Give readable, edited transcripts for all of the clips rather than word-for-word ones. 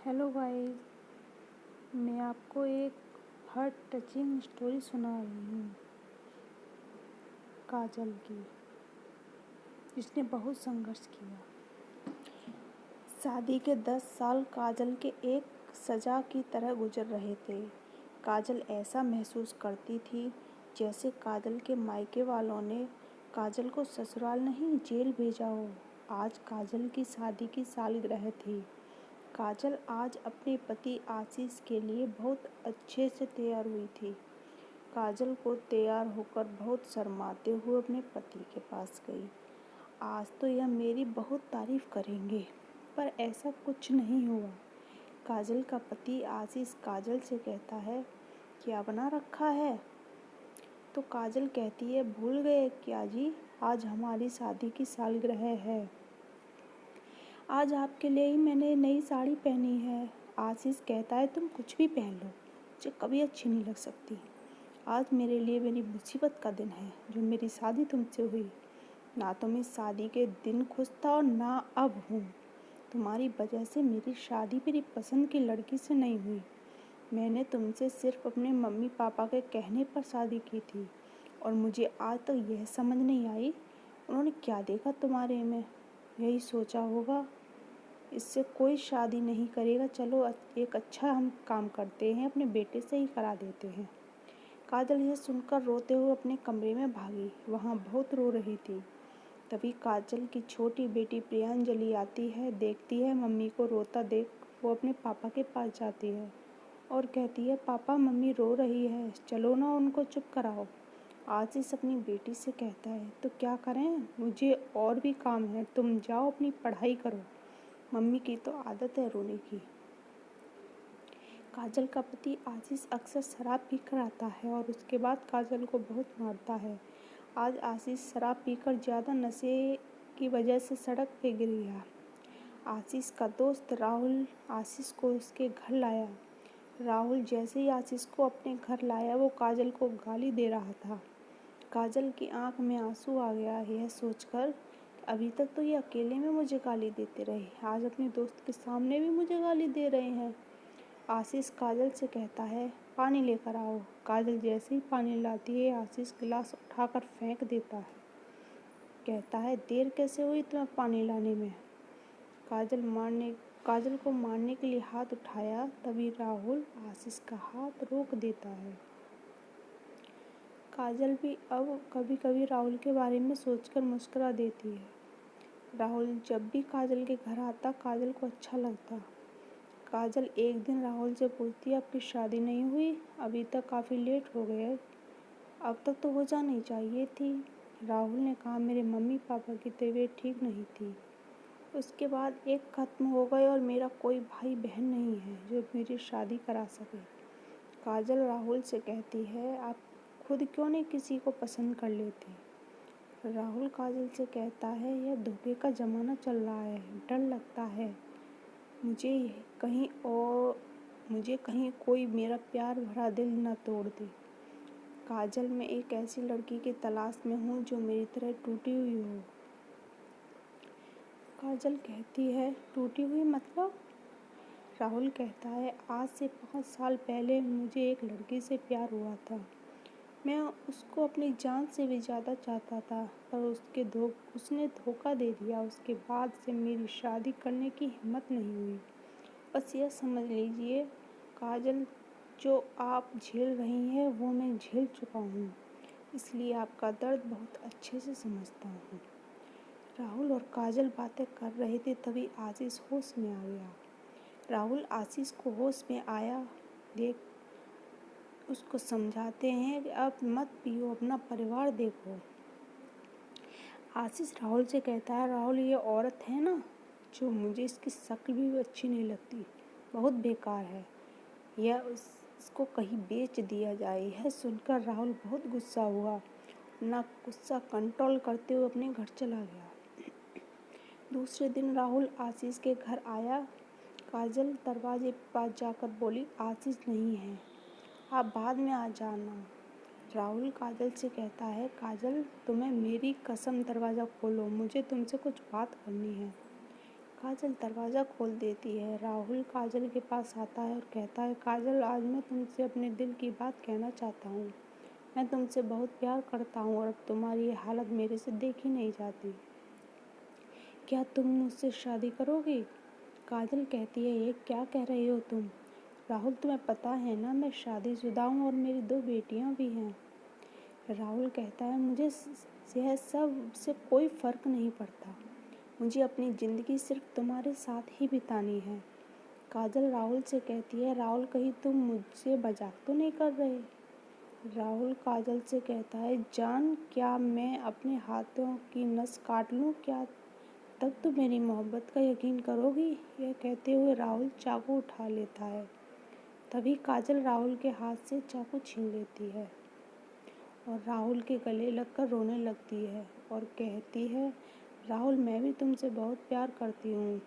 Hello guys, मैं आपको एक हार्ट टचिंग स्टोरी सुना रही हूँ काजल की, जिसने बहुत संघर्ष किया। शादी के 10 साल काजल के एक सजा की तरह गुजर रहे थे। काजल ऐसा महसूस करती थी जैसे काजल के मायके वालों ने काजल को ससुराल नहीं जेल भेजा हो। आज काजल की शादी की सालगिरह थी। काजल आज अपने पति आशीष के लिए बहुत अच्छे से तैयार हुई थी। काजल को तैयार होकर बहुत शर्माते हुए अपने पति के पास गई। आज तो यह मेरी बहुत तारीफ करेंगे, पर ऐसा कुछ नहीं हुआ। काजल का पति आशीष काजल से कहता है, क्या बना रखा है? तो काजल कहती है, भूल गए क्या जी, आज हमारी शादी की सालगिरह है। आज आपके लिए ही मैंने नई साड़ी पहनी है। आशीष कहता है, तुम कुछ भी पहन लो, मुझे कभी अच्छी नहीं लग सकती। आज मेरे लिए मेरी मुसीबत का दिन है, जो मेरी शादी तुमसे हुई। ना तो मैं शादी के दिन खुश था और ना अब हूँ। तुम्हारी वजह से मेरी शादी मेरी पसंद की लड़की से नहीं हुई। मैंने तुमसे सिर्फ अपने मम्मी पापा के कहने पर शादी की थी, और मुझे आज तक यह समझ नहीं आई उन्होंने क्या देखा तुम्हारे में। यही सोचा होगा, इससे कोई शादी नहीं करेगा, चलो एक अच्छा हम काम करते हैं, अपने बेटे से ही करा देते हैं। काजल यह सुनकर रोते हुए अपने कमरे में भागी। वहाँ बहुत रो रही थी। तभी काजल की छोटी बेटी प्रियांजलि आती है। देखती है मम्मी को रोता देख वो अपने पापा के पास जाती है और कहती है, पापा मम्मी रो रही है, चलो ना उनको चुप कराओ। आशीष अपनी बेटी से कहता है, तो क्या करें, मुझे और भी काम है, तुम जाओ अपनी पढ़ाई करो, मम्मी की तो आदत है रोने की। काजल का पति आशीष अक्सर शराब पीकर आता है और उसके बाद काजल को बहुत मारता है। आज आशीष शराब पीकर ज़्यादा नशे की वजह से सड़क पे गिर गया। आशीष का दोस्त राहुल आशीष को उसके घर लाया। राहुल जैसे ही आशीष को अपने घर लाया, वो काजल को गाली दे रहा था। काजल की आंख में आंसू आ गया, यह सोचकर अभी तक तो ये अकेले में मुझे गाली देते रहे, आज अपने दोस्त के सामने भी मुझे गाली दे रहे हैं। आशीष काजल से कहता है, पानी लेकर आओ। काजल जैसे ही पानी लाती है, आशीष गिलास उठाकर फेंक देता है। कहता है, देर कैसे हुई तुम्हें पानी लाने में? काजल को मारने के लिए हाथ उठाया, तभी राहुल आशीष का हाथ रोक देता है। काजल भी अब कभी कभी राहुल के बारे में सोचकर मुस्कुरा देती है। राहुल जब भी काजल के घर आता, काजल को अच्छा लगता। काजल एक दिन राहुल से पूछती है, आपकी शादी नहीं हुई? अभी तक काफ़ी लेट हो गए, अब तक तो हो जानी चाहिए थी। राहुल ने कहा, मेरे मम्मी पापा की तबीयत ठीक नहीं थी, उसके बाद एक ख़त्म हो गए और मेरा कोई भाई बहन नहीं है जो मेरी शादी करा सके। काजल राहुल से कहती है, आप खुद क्यों नहीं किसी को पसंद कर लेते? राहुल काजल से कहता है, यह धोखे का ज़माना चल रहा है, डर लगता है मुझे कहीं कोई मेरा प्यार भरा दिल न तोड़ दे। काजल, मैं एक ऐसी लड़की की तलाश में हूँ जो मेरी तरह टूटी हुई हो। काजल कहती है, टूटी हुई मतलब? राहुल कहता है, आज से 5 साल पहले मुझे एक लड़की से प्यार हुआ था। मैं उसको अपनी जान से भी ज़्यादा चाहता था, पर उसने धोखा दे दिया। उसके बाद से मेरी शादी करने की हिम्मत नहीं हुई। बस यह समझ लीजिए काजल, जो आप झेल रही हैं वो मैं झेल चुका हूँ, इसलिए आपका दर्द बहुत अच्छे से समझता हूँ। राहुल और काजल बातें कर रहे थे, तभी आशीष होश में आ गया। राहुल आशीष को होश में आया देख उसको समझाते हैं कि अब मत पियो, अपना परिवार देखो। आशीष राहुल से कहता है, राहुल ये औरत है ना, जो मुझे इसकी शक्ल भी अच्छी नहीं लगती, बहुत बेकार है, इसको कहीं बेच दिया जाए। यह सुनकर राहुल बहुत गुस्सा हुआ, अपना गुस्सा कंट्रोल करते हुए अपने घर चला गया। दूसरे दिन राहुल आशीष के घर आया। काजल दरवाजे के पास जाकर बोली, आशीष नहीं है, आप बाद में आ जाना। राहुल काजल से कहता है, काजल तुम्हें मेरी कसम दरवाज़ा खोलो, मुझे तुमसे कुछ बात करनी है। काजल दरवाज़ा खोल देती है। राहुल काजल के पास आता है और कहता है, काजल, आज मैं तुमसे अपने दिल की बात कहना चाहता हूँ। मैं तुमसे बहुत प्यार करता हूँ और अब तुम्हारी ये हालत मेरे से देखी नहीं जाती। क्या तुम मुझसे शादी करोगी? काजल कहती है, ये क्या कह रही हो तुम? राहुल, तुम्हें पता है ना, मैं शादीशुदा हूँ और मेरी 2 बेटियाँ भी हैं। राहुल कहता है, मुझे यह सब से कोई फ़र्क नहीं पड़ता। मुझे अपनी ज़िंदगी सिर्फ तुम्हारे साथ ही बितानी है। काजल राहुल से कहती है, राहुल, कहीं तुम मुझसे मजाक तो नहीं कर रहे? राहुल काजल से कहता है, जान, क्या मैं अपने हाथों की नस काट लूँ क्या? तब तो मेरी मोहब्बत का यकीन करोगी? यह कहते हुए राहुल चाकू उठा लेता है। तभी काजल राहुल के हाथ से चाकू छीन लेती है और राहुल के गले लगकर रोने लगती है और कहती है, राहुल, मैं भी तुमसे बहुत प्यार करती हूँ।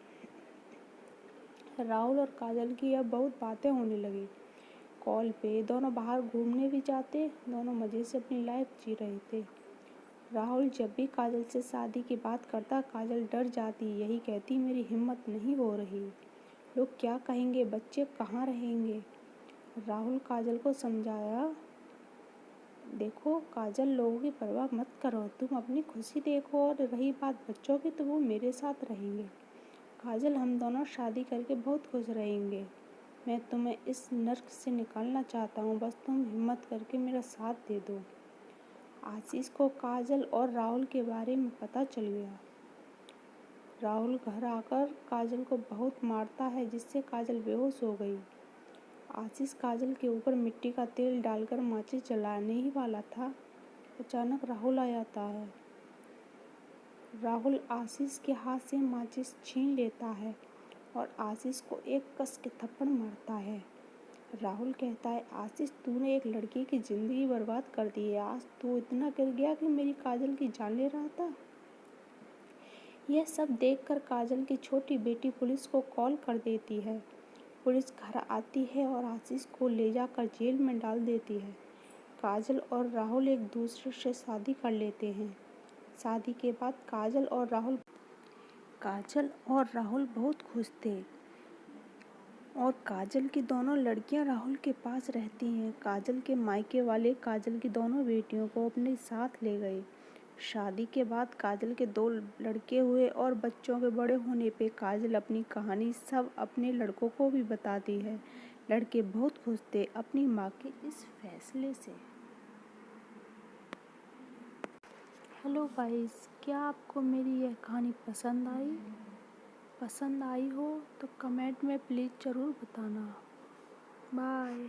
राहुल और काजल की अब बहुत बातें होने लगी। कॉल पे दोनों बाहर घूमने भी जाते, दोनों मज़े से अपनी लाइफ जी रहे थे। राहुल जब भी काजल से शादी की बात करता, काजल डर जाती, यही कहती, मेरी हिम्मत नहीं हो रही। लोग क्या कहेंगे, बच्चे कहाँ रहेंगे? राहुल काजल को समझाया, देखो काजल, लोगों की परवाह मत करो, तुम अपनी खुशी देखो और रही बात बच्चों की तो वो मेरे साथ रहेंगे। काजल, हम दोनों शादी करके बहुत खुश रहेंगे। मैं तुम्हें इस नर्क से निकालना चाहता हूँ, बस तुम हिम्मत करके मेरा साथ दे दो। आशीष को काजल और राहुल के बारे में पता चल गया। राहुल घर आकर काजल को बहुत मारता है, जिससे काजल बेहोश हो गई। आशीष काजल के ऊपर मिट्टी का तेल डालकर माचिस जलाने ही वाला था, अचानक राहुल आ जाता है। राहुल आशीष के हाथ से माचिस छीन लेता है और आशीष को एक कस के थप्पड़ मारता है। राहुल कहता है, आशीष, तूने एक लड़की की ज़िंदगी बर्बाद कर दी है। आज तू इतना गिर गया कि मेरी काजल की जान ले रहा था। यह सब देखकर काजल की छोटी बेटी पुलिस को कॉल कर देती है। पुलिस घर आती है और आशीष को ले जाकर जेल में डाल देती है। काजल और राहुल एक दूसरे से शादी कर लेते हैं। शादी के बाद काजल और राहुल बहुत खुश थे और काजल की दोनों लड़कियां राहुल के पास रहती हैं। काजल के मायके वाले काजल की दोनों बेटियों को अपने साथ ले गए। शादी के बाद काजल के 2 लड़के हुए और बच्चों के बड़े होने पे काजल अपनी कहानी सब अपने लड़कों को भी बताती है। लड़के बहुत खुश थे अपनी माँ के इस फैसले से। हेलो गाइस, क्या आपको मेरी यह कहानी पसंद आई? पसंद आई हो तो कमेंट में प्लीज़ ज़रूर बताना। बाय।